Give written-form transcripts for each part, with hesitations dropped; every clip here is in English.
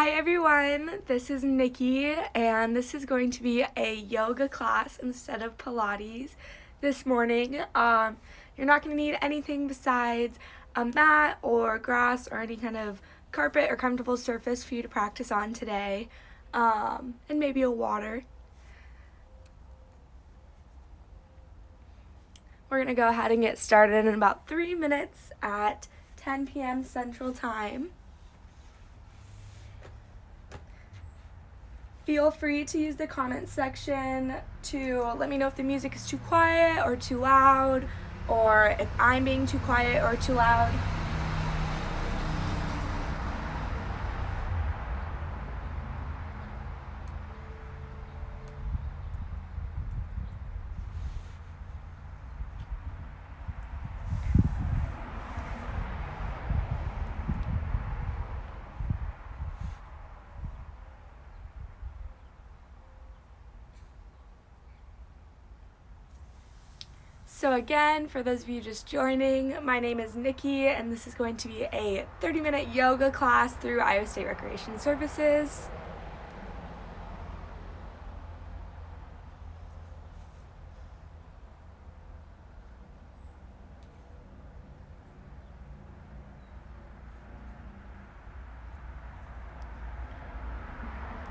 Hi everyone, this is Nikki and this is going to be a yoga class instead of Pilates this morning. You're not going to need anything besides a mat or grass or any kind of carpet or comfortable surface for you to practice on today, and maybe a water. We're going to go ahead and get started in about 3 minutes at 10 p.m. Central Time. Feel free to use the comments section to let me know if the music is too quiet or too loud, or if I'm being too quiet or too loud. So again, for those of you just joining, my name is Nikki, and this is going to be a 30-minute yoga class through Iowa State Recreation Services.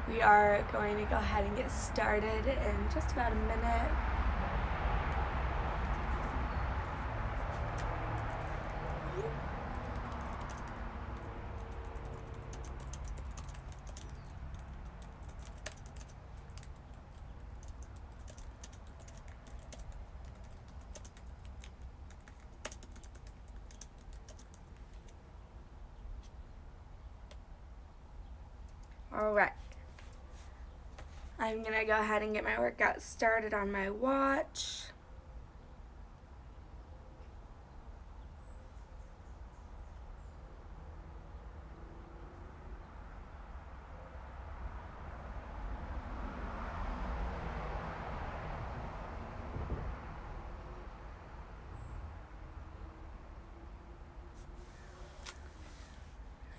We are going to go ahead and get started in just about a minute. All right. I'm gonna go ahead and get my workout started on my watch.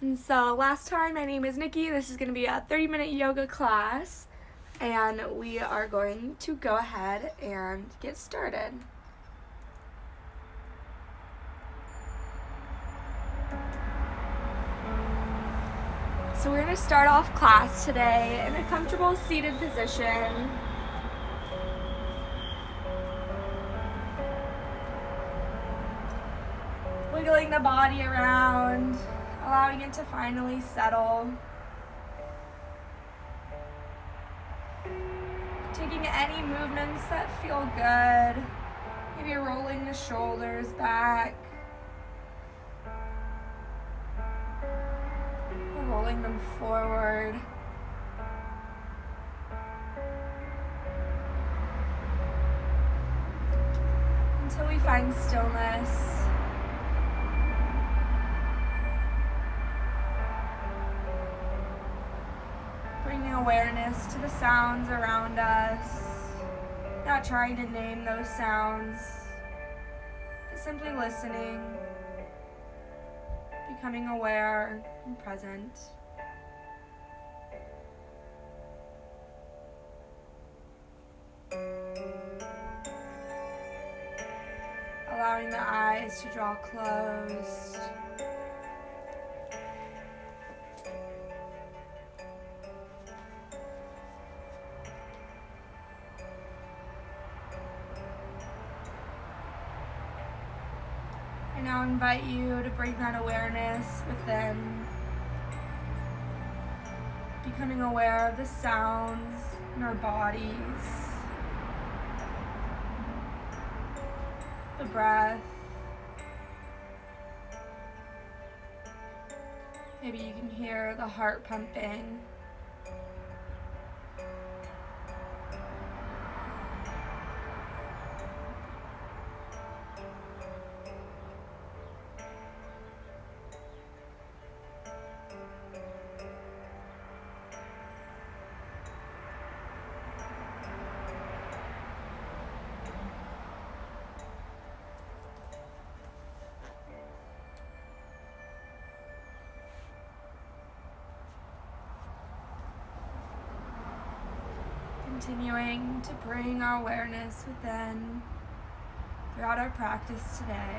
And so last time, my name is Nikki. This is going to be a 30-minute yoga class, and we are going to go ahead and get started. So we're going to start off class today in a comfortable seated position. Wiggling the body around, allowing it to finally settle. Taking any movements that feel good. Maybe rolling the shoulders back. Or rolling them forward. Until we find stillness. Bringing awareness to the sounds around us, not trying to name those sounds, but simply listening, becoming aware and present. Allowing the eyes to draw closed. I now invite you to bring that awareness within, becoming aware of the sounds in our bodies, the breath. Maybe you can hear the heart pumping. Continuing to bring our awareness within throughout our practice today.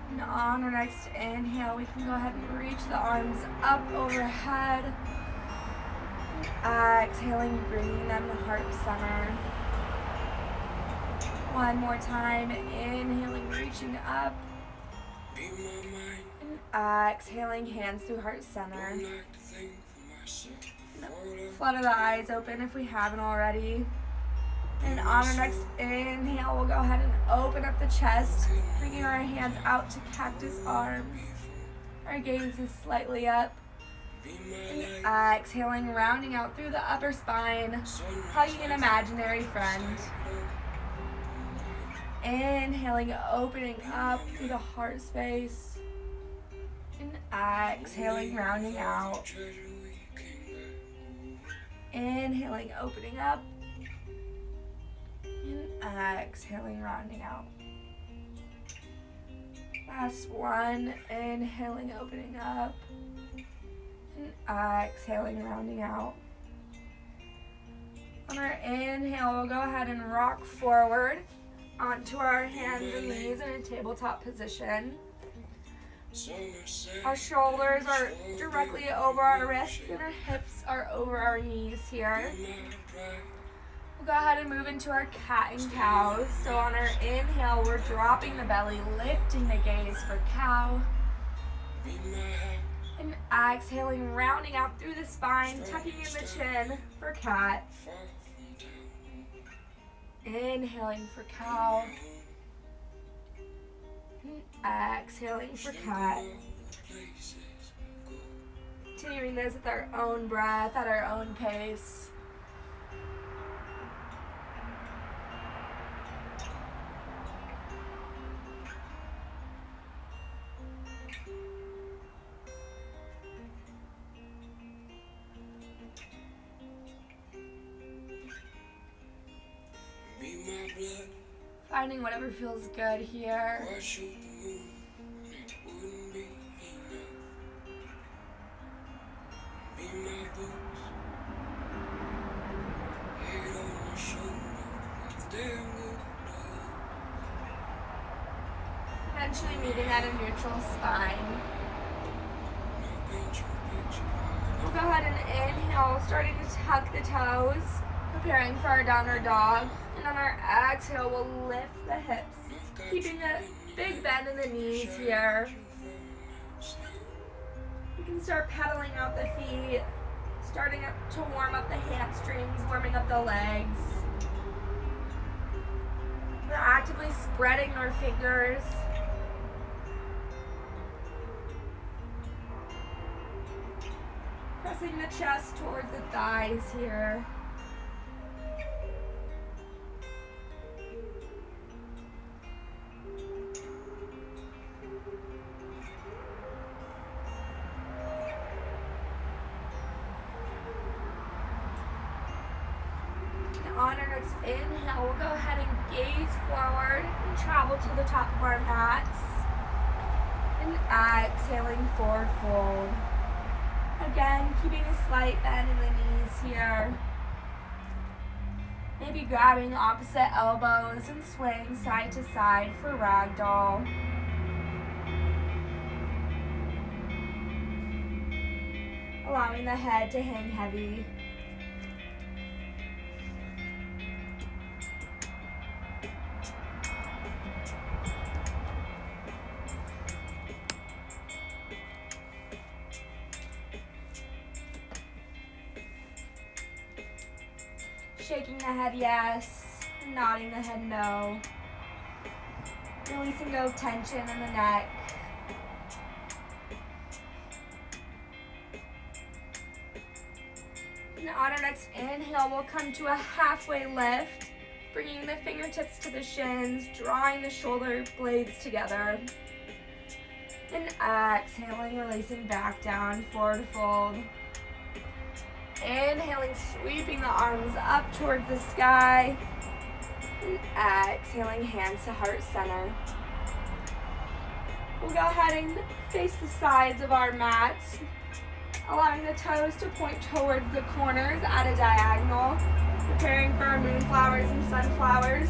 And on our next inhale, we can go ahead and reach the arms up overhead. Exhaling, bringing them to heart center. One more time, inhaling, reaching up. And exhaling, hands through heart center. Flutter the eyes open if we haven't already. And on our next inhale, we'll go ahead and open up the chest, bringing our hands out to cactus arms. Our gaze is slightly up. And exhaling, rounding out through the upper spine, hugging an imaginary friend. Inhaling, opening up through the heart space. And exhaling, rounding out. Inhaling, opening up. And exhaling, rounding out. Last one. Inhaling, opening up. And exhaling, rounding out. On our inhale, we'll go ahead and rock forward onto our hands and knees in a tabletop position. Our shoulders are directly over our wrists and our hips are over our knees here. We'll go ahead and move into our cat and cows. So on our inhale, we're dropping the belly, lifting the gaze for cow. And exhaling, rounding out through the spine, tucking in the chin for cat. Inhaling for cow. And exhaling for cat. Continuing this with our own breath at our own pace. Finding whatever feels good here. Eventually meeting at a neutral spine. We'll go ahead and inhale, starting to tuck the toes, preparing for our downward dog. And on our exhale, we'll lift the hips, keeping a big bend in the knees here. You can start pedaling out the feet, starting up to warm up the hamstrings, warming up the legs. We're actively spreading our fingers. Pressing the chest towards the thighs here. On our next inhale, we'll go ahead and gaze forward and travel to the top of our mats. And exhaling, forward fold. Again, keeping a slight bend in the knees here. Maybe grabbing opposite elbows and swaying side to side for ragdoll. Allowing the head to hang heavy. Shaking the head yes, nodding the head no. Releasing go of tension in the neck. And on our next inhale, we'll come to a halfway lift, bringing the fingertips to the shins, drawing the shoulder blades together. And exhaling, releasing back down, forward fold. Inhaling, sweeping the arms up towards the sky. And exhaling, hands to heart center. We'll go ahead and face the sides of our mats. allowing the toes to point towards the corners at a diagonal, preparing for our moonflowers and sunflowers.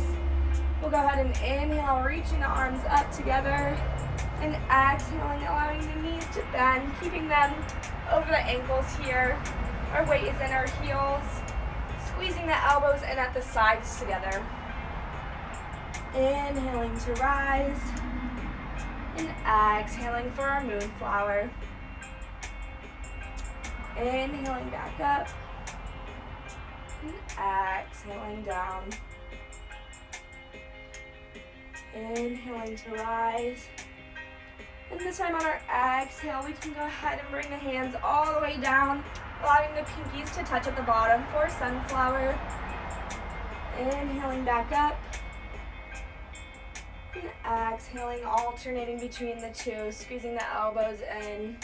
We'll go ahead and inhale, reaching the arms up together, and exhaling, allowing the knees to bend, keeping them over the ankles here. Our weight is in our heels, squeezing the elbows in at the sides together. Inhaling to rise, and exhaling for our moonflower. Inhaling back up, and exhaling down. Inhaling to rise. And this time on our exhale, we can go ahead and bring the hands all the way down, allowing the pinkies to touch at the bottom for sunflower. Inhaling back up. And exhaling, alternating between the two, squeezing the elbows in.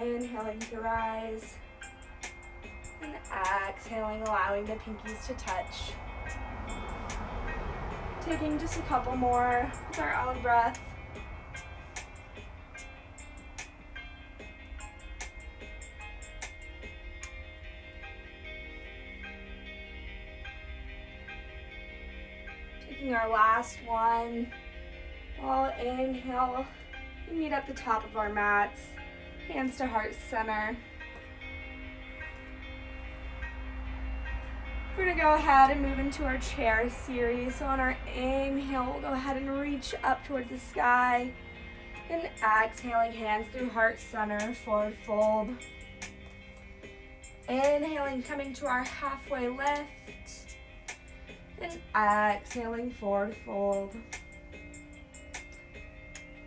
Inhaling to rise. And exhaling, allowing the pinkies to touch. Taking just a couple more with our own breath. Taking our last one. We'll inhale, meet at the top of our mats, hands to heart center. We're going to go ahead and move into our chair series. So on our inhale, we'll go ahead and reach up towards the sky. And exhaling, hands through heart center, forward fold. Inhaling, coming to our halfway lift. And exhaling, forward fold.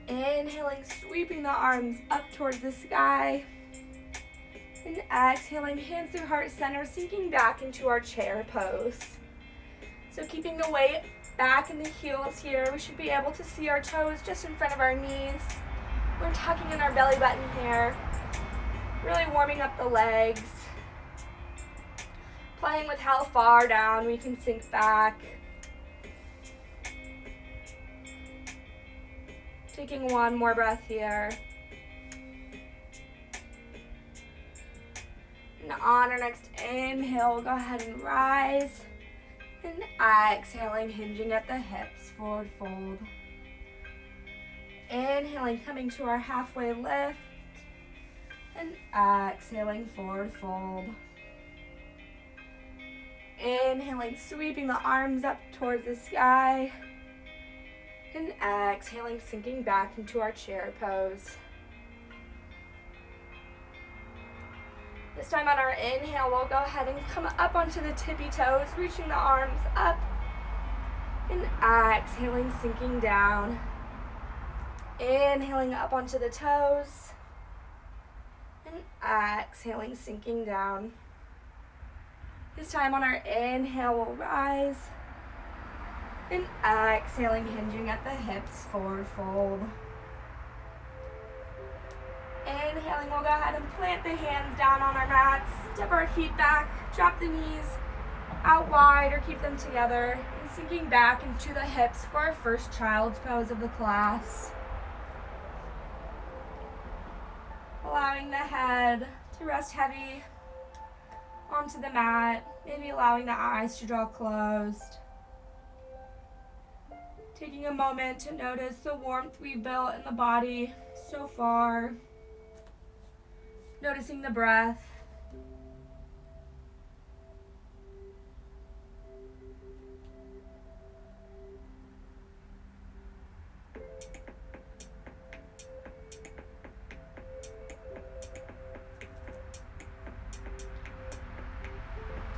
Inhaling, sweeping the arms up towards the sky. And exhaling, hands through heart center, sinking back into our chair pose. So keeping the weight back in the heels here, we should be able to see our toes just in front of our knees. We're tucking in our belly button here, really warming up the legs. Playing with how far down we can sink back. Taking one more breath here. And on our next inhale, we'll go ahead and rise. And exhaling, hinging at the hips, forward fold. Inhaling, coming to our halfway lift. And exhaling, forward fold. Inhaling, sweeping the arms up towards the sky. And exhaling, sinking back into our chair pose. This time on our inhale, we'll go ahead and come up onto the tippy toes, reaching the arms up. And exhaling, sinking down. Inhaling up onto the toes. And exhaling, sinking down. This time on our inhale, we'll rise. And exhaling, hinging at the hips, forward fold. Inhaling, we'll go ahead and plant the hands down on our mats, step our feet back, drop the knees out wide or keep them together, and sinking back into the hips for our first child's pose of the class. Allowing the head to rest heavy onto the mat, maybe allowing the eyes to draw closed. Taking a moment to notice the warmth we've built in the body so far. Noticing the breath.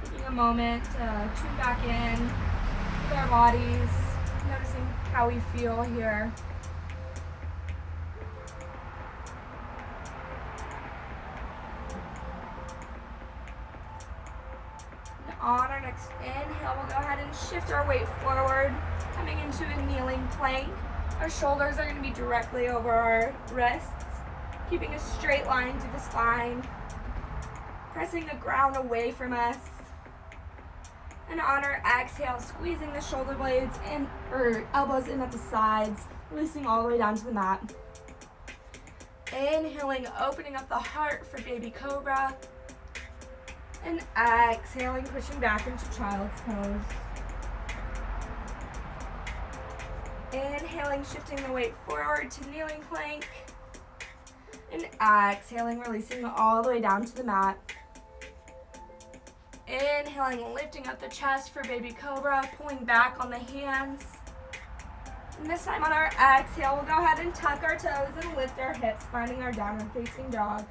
Taking a moment to tune back in with our bodies, noticing how we feel here. On our next inhale, we'll go ahead and shift our weight forward, coming into a kneeling plank. Our shoulders are going to be directly over our wrists, keeping a straight line through the spine, pressing the ground away from us. And on our exhale, squeezing the shoulder blades in, or elbows in at the sides, releasing all the way down to the mat. Inhaling, opening up the heart for baby cobra. And exhaling, pushing back into child's pose. Inhaling, shifting the weight forward to kneeling plank. And exhaling, releasing all the way down to the mat. Inhaling, lifting up the chest for baby cobra, pulling back on the hands. And this time on our exhale, we'll go ahead and tuck our toes and lift our hips, finding our downward facing dog.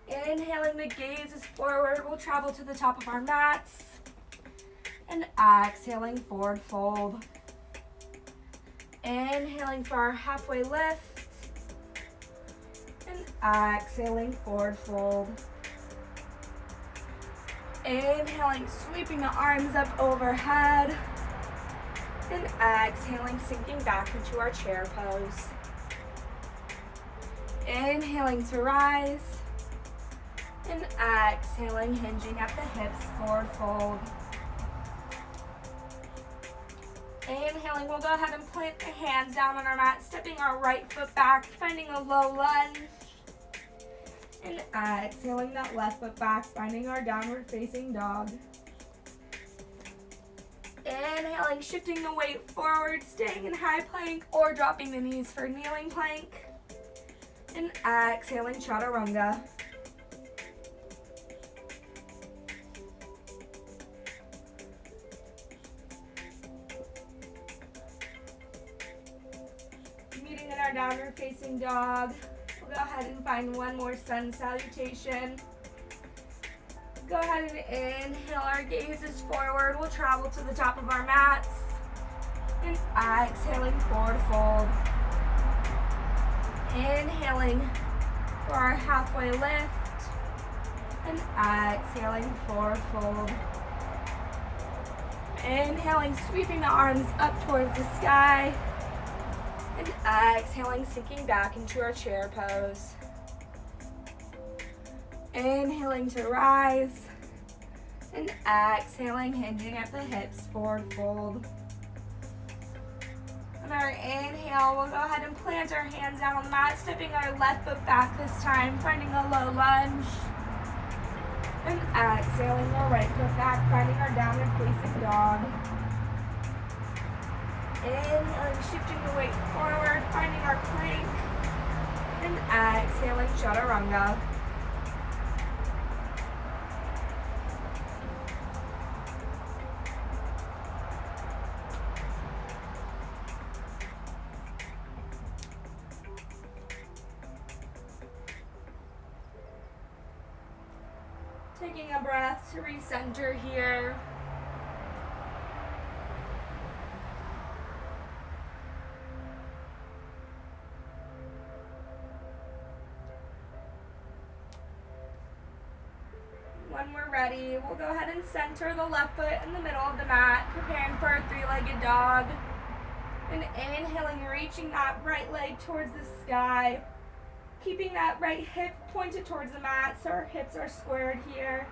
Inhaling, the gaze is forward. We'll travel to the top of our mats. And exhaling, forward fold. Inhaling for our halfway lift. And exhaling, forward fold. Inhaling, sweeping the arms up overhead. And exhaling, sinking back into our chair pose. Inhaling to rise. And exhaling, hinging at the hips, forward fold. Inhaling, we'll go ahead and plant the hands down on our mat, stepping our right foot back, finding a low lunge. And exhaling that left foot back, finding our downward facing dog. Inhaling, shifting the weight forward, staying in high plank or dropping the knees for kneeling plank. And exhaling, chaturanga. Meeting in our downward facing dog. We'll go ahead and find one more sun salutation. Go ahead and inhale, our gaze is forward. We'll travel to the top of our mats. And exhaling, forward fold. Inhaling for our halfway lift. And exhaling, forward fold. Inhaling, sweeping the arms up towards the sky. And exhaling, sinking back into our chair pose. Inhaling to rise. And exhaling, hinging at the hips, forward fold. On our inhale, we'll go ahead and plant our hands down on the mat, stepping our left foot back this time, finding a low lunge. And exhaling our right foot back, finding our downward facing dog. Inhaling, shifting the weight forward, finding our plank. And exhaling, chaturanga. Taking a breath to recenter here. When we're ready, we'll go ahead and center the left foot in the middle of the mat, preparing for our three-legged dog. And inhaling, reaching that right leg towards the sky. Keeping that right hip pointed towards the mat so our hips are squared here.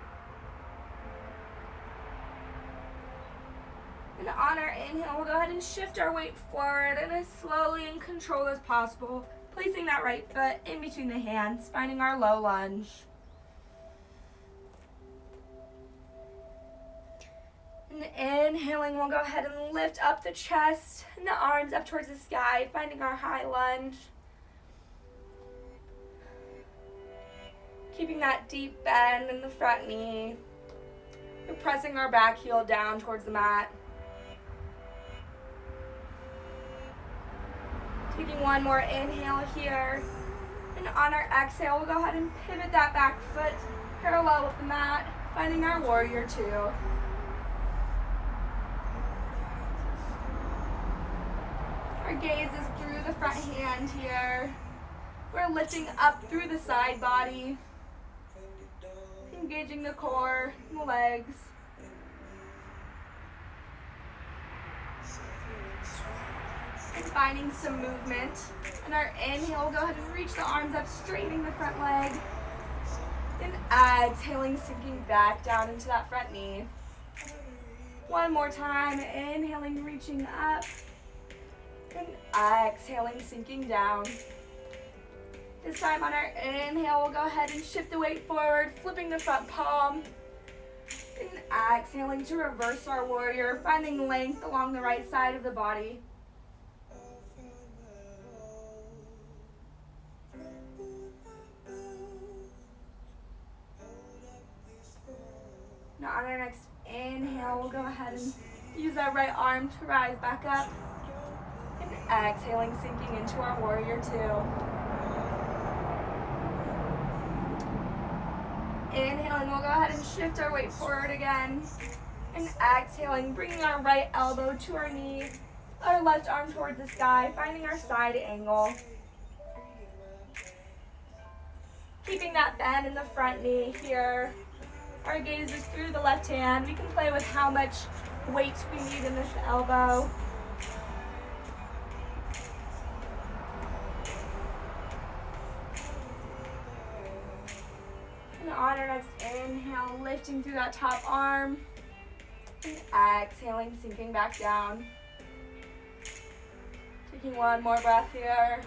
And on our inhale, we'll go ahead and shift our weight forward and as slowly and controlled as possible, placing that right foot in between the hands, finding our low lunge. And inhaling, we'll go ahead and lift up the chest and the arms up towards the sky, finding our high lunge. Keeping that deep bend in the front knee. We're pressing our back heel down towards the mat. Taking one more inhale here. And on our exhale, we'll go ahead and pivot that back foot parallel with the mat, finding our warrior two. Our gaze is through the front hand here. We're lifting up through the side body. Engaging the core and the legs. And finding some movement. And our inhale, we'll go ahead and reach the arms up, straightening the front leg. And exhaling, sinking back down into that front knee. One more time, inhaling, reaching up. And exhaling, sinking down. This time on our inhale, we'll go ahead and shift the weight forward, flipping the front palm. And exhaling to reverse our warrior, finding length along the right side of the body. Now on our next inhale, we'll go ahead and use our right arm to rise back up. And exhaling, sinking into our warrior two. Inhaling, we'll go ahead and shift our weight forward again. And exhaling, bringing our right elbow to our knee, our left arm towards the sky, finding our side angle. Keeping that bend in the front knee here. Our gaze is through the left hand. We can play with how much weight we need in this elbow. And on our next inhale, lifting through that top arm. And exhaling, sinking back down. Taking one more breath here.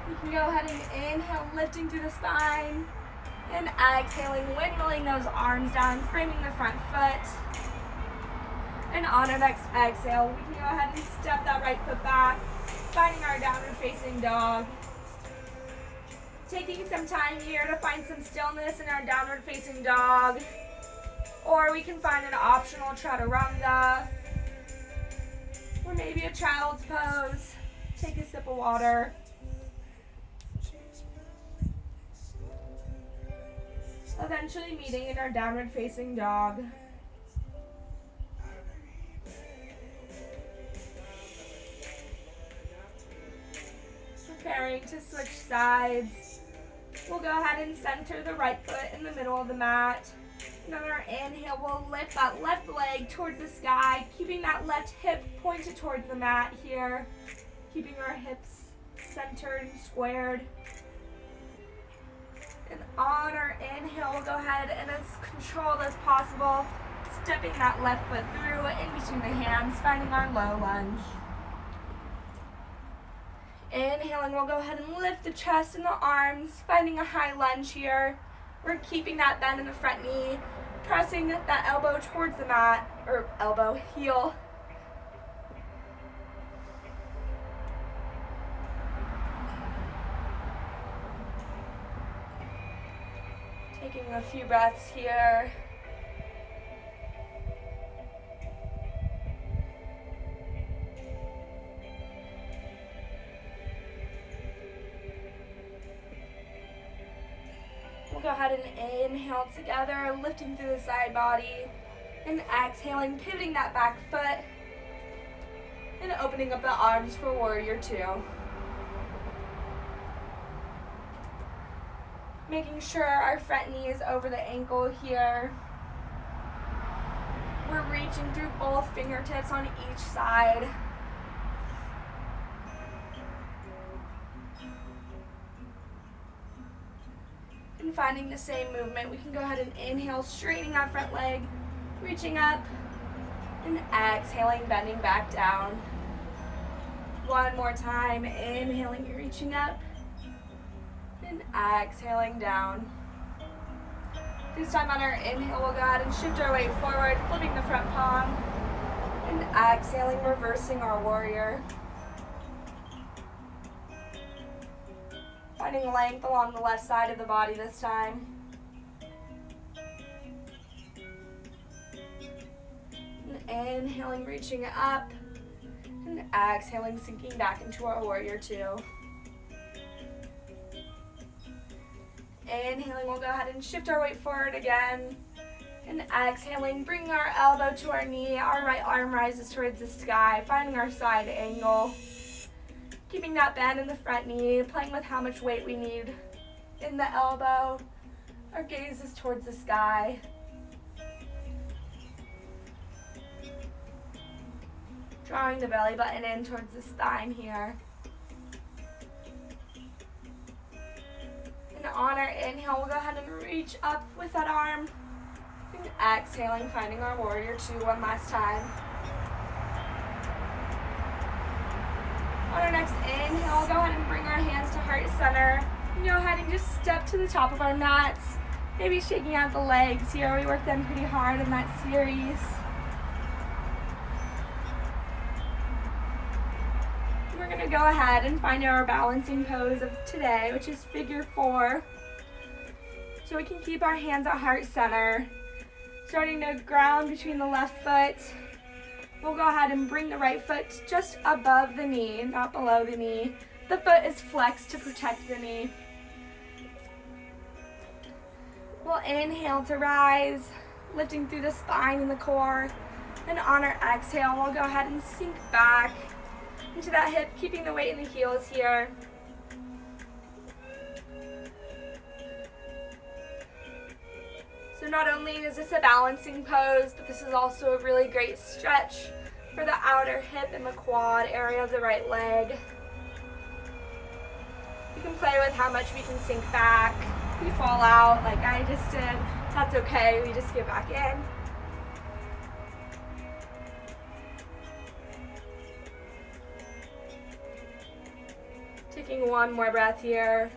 You can go ahead and inhale, lifting through the spine. And exhaling, windmilling those arms down, framing the front foot. And on our next exhale, we can go ahead and step that right foot back, finding our downward facing dog. Taking some time here to find some stillness in our downward facing dog. Or we can find an optional chaturanga. Or maybe a child's pose. Take a sip of water. Eventually meeting in our downward facing dog. Preparing to switch sides. We'll go ahead and center the right foot in the middle of the mat. Another inhale, we'll lift that left leg towards the sky, keeping that left hip pointed towards the mat here. Keeping our hips centered and squared. And on our inhale, we'll go ahead and as controlled as possible, stepping that left foot through in between the hands, finding our low lunge. Inhaling, we'll go ahead and lift the chest and the arms, finding a high lunge here. We're keeping that bend in the front knee, pressing that elbow towards the mat, or elbow, heel. Taking a few breaths here. We'll go ahead and inhale together, lifting through the side body, and exhaling, pivoting that back foot, and opening up the arms for warrior two. Making sure our front knee is over the ankle here. We're reaching through both fingertips on each side. And finding the same movement, we can go ahead and inhale, straightening that front leg, reaching up, and exhaling, bending back down. One more time, inhaling, reaching up, and exhaling down. This time on our inhale, we'll go ahead and shift our weight forward, flipping the front palm, and exhaling, reversing our warrior. Finding length along the left side of the body this time. And inhaling, reaching up, and exhaling, sinking back into our warrior two. Inhaling, we'll go ahead and shift our weight forward again. And exhaling, bringing our elbow to our knee, our right arm rises towards the sky, finding our side angle. Keeping that bend in the front knee, playing with how much weight we need in the elbow. Our gaze is towards the sky. Drawing the belly button in towards the spine here. And on our inhale, we'll go ahead and reach up with that arm. And exhaling, finding our warrior two one last time. our next inhale, go ahead and bring our hands to heart center. Go ahead and just step to the top of our mats. Maybe shaking out the legs here. We worked them pretty hard in that series. We're going to go ahead and find our balancing pose of today, which is figure 4. So we can keep our hands at heart center. Starting to ground between the left foot. We'll go ahead and bring the right foot just above the knee, not below the knee. The foot is flexed to protect the knee. We'll inhale to rise, lifting through the spine and the core. And on our exhale, we'll go ahead and sink back into that hip, keeping the weight in the heels here. So not only is this a balancing pose, but this is also a really great stretch for the outer hip and the quad area of the right leg. You can play with how much we can sink back. If we fall out like I just did, that's okay. We just get back in. Taking one more breath here.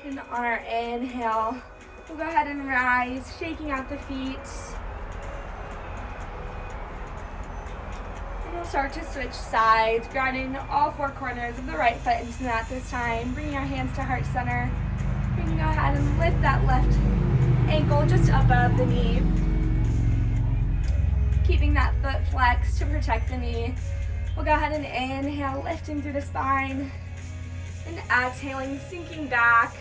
And on our inhale, we'll go ahead and rise, shaking out the feet. And we'll start to switch sides, grounding all 4 corners of the right foot into the mat this time. Bringing our hands to heart center. We can go ahead and lift that left ankle just above the knee. Keeping that foot flexed to protect the knee. We'll go ahead and inhale, lifting through the spine. And exhaling, sinking back.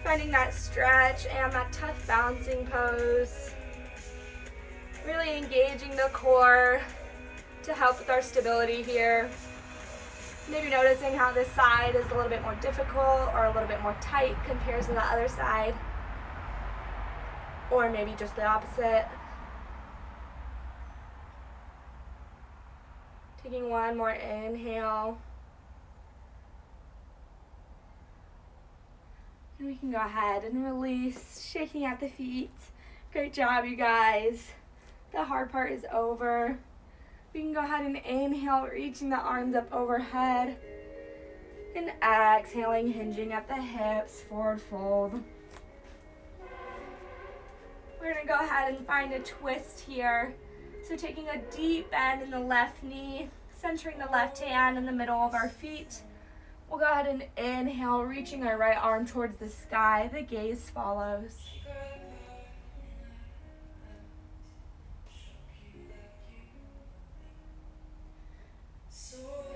Finding that stretch and that tough balancing pose. Really engaging the core to help with our stability here. Maybe noticing how this side is a little bit more difficult or a little bit more tight compared to the other side. Or maybe just the opposite. Taking one more inhale. And we can go ahead and release, shaking out the feet. Great job, you guys. The hard part is over. We can go ahead and inhale, reaching the arms up overhead. And exhaling, hinging at the hips, forward fold. We're going to go ahead and find a twist here. So taking a deep bend in the left knee, centering the left hand in the middle of our feet. We'll go ahead and inhale, reaching our right arm towards the sky. The gaze follows.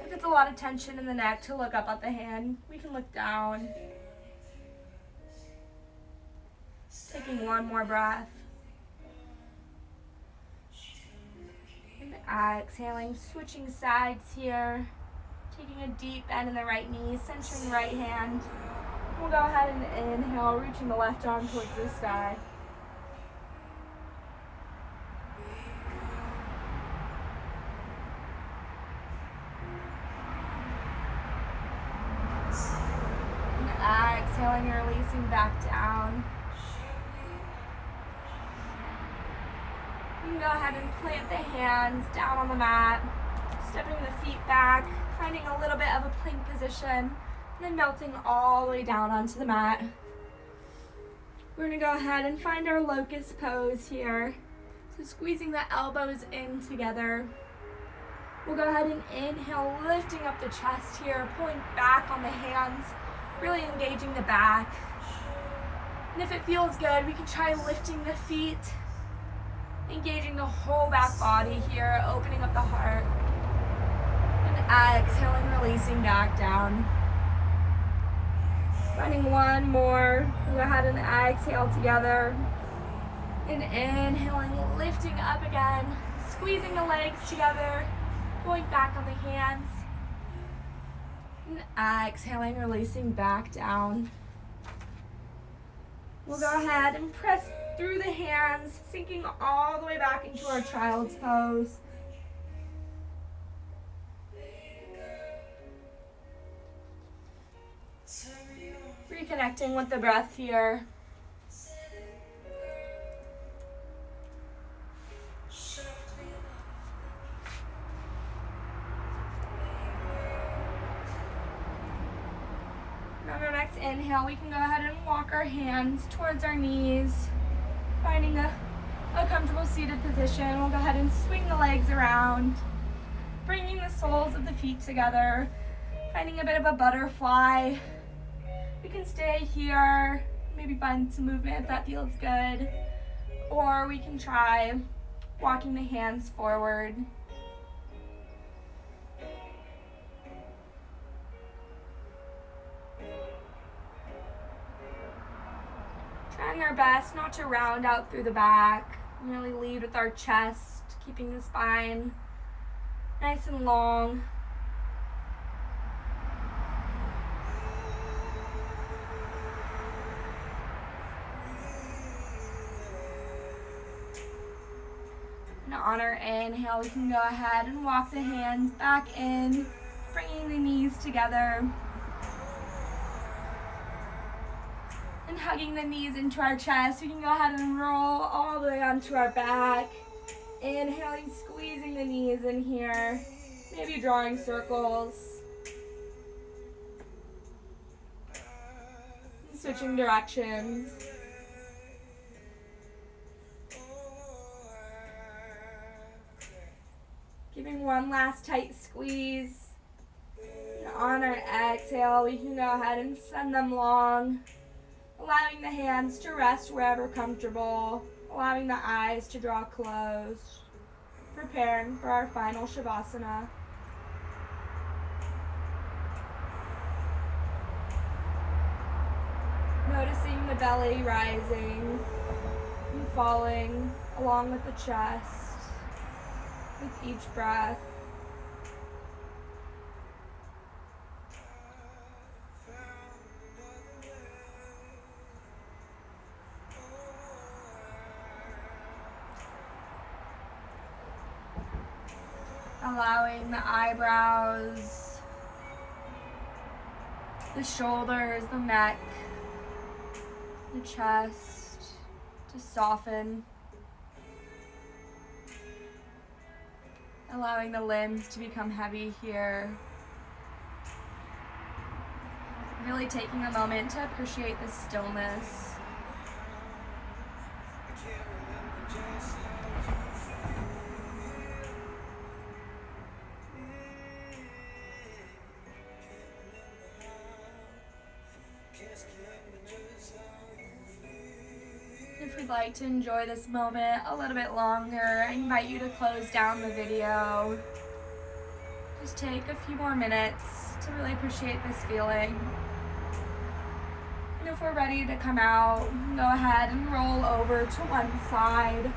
If it's a lot of tension in the neck to look up at the hand, we can look down. Taking one more breath. And exhaling, switching sides here. Taking a deep bend in the right knee, centering the right hand. We'll go ahead and inhale, reaching the left arm towards the sky. And exhaling, releasing back down. You can go ahead and plant the hands down on the mat, stepping the feet back, finding a little bit of a plank position, and then melting all the way down onto the mat. We're going to go ahead and find our Locus Pose here. So squeezing the elbows in together. We'll go ahead and inhale, lifting up the chest here, pulling back on the hands, really engaging the back. And if it feels good, we can try lifting the feet, engaging the whole back body here, opening up the heart. Exhaling, releasing back down. Finding one more. We'll go ahead and exhale together. And inhaling, lifting up again. Squeezing the legs together. Pulling back on the hands. And exhaling, releasing back down. We'll go ahead and press through the hands, sinking all the way back into our child's pose. Reconnecting with the breath here. On our next inhale, we can go ahead and walk our hands towards our knees, finding a comfortable seated position. We'll go ahead and swing the legs around, bringing the soles of the feet together, finding a bit of a butterfly. We can stay here, maybe find some movement if that feels good, or we can try walking the hands forward. Trying our best not to round out through the back, really lead with our chest, keeping the spine nice and long. And on our inhale, we can go ahead and walk the hands back in, bringing the knees together. And hugging the knees into our chest, we can go ahead and roll all the way onto our back. Inhaling, squeezing the knees in here, maybe drawing circles. Switching directions. Giving one last tight squeeze. And on our exhale, we can go ahead and send them long. Allowing the hands to rest wherever comfortable, allowing the eyes to draw closed, preparing for our final Shavasana. Noticing the belly rising and falling along with the chest with each breath. Allowing the eyebrows, the shoulders, the neck, the chest to soften. Allowing the limbs to become heavy here. Really taking a moment to appreciate the stillness. If you'd like to enjoy this moment a little bit longer, I invite you to close down the video. Just take a few more minutes to really appreciate this feeling. And if we're ready to come out, we can go ahead and roll over to one side.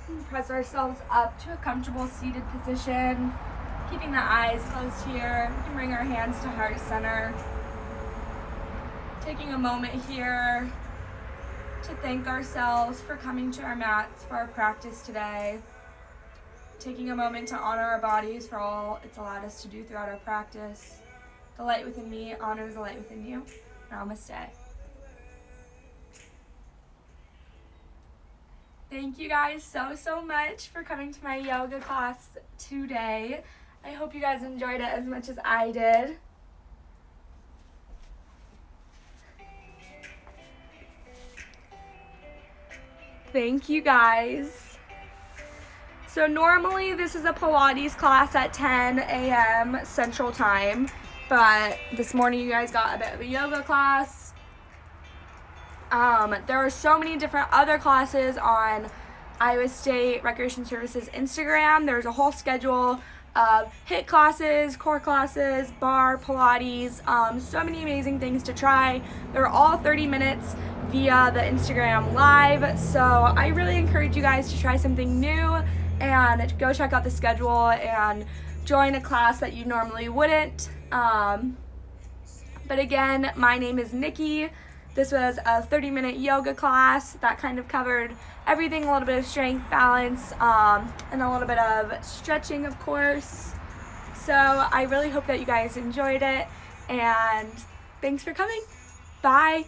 And press ourselves up to a comfortable seated position, keeping the eyes closed here. We can bring our hands to heart center. Taking a moment here to thank ourselves for coming to our mats for our practice today. Taking a moment to honor our bodies for all it's allowed us to do throughout our practice. The light within me honors the light within you. Namaste. Thank you guys so much for coming to my yoga class today. I hope you guys enjoyed it as much as I did. Thank you guys. So normally this is a Pilates class at 10 a.m. Central Time, but this morning you guys got a bit of a yoga class. There are so many different other classes on Iowa State Recreation Services Instagram. There's a whole schedule of HIIT classes, core classes, bar, Pilates, so many amazing things to try. They're all 30 minutes via the Instagram Live, so I really encourage you guys to try something new and go check out the schedule and join a class that you normally wouldn't. But again, my name is Nikki. This was a 30-minute yoga class that kind of covered everything, a little bit of strength, balance, and a little bit of stretching, of course. So I really hope that you guys enjoyed it, and thanks for coming. Bye.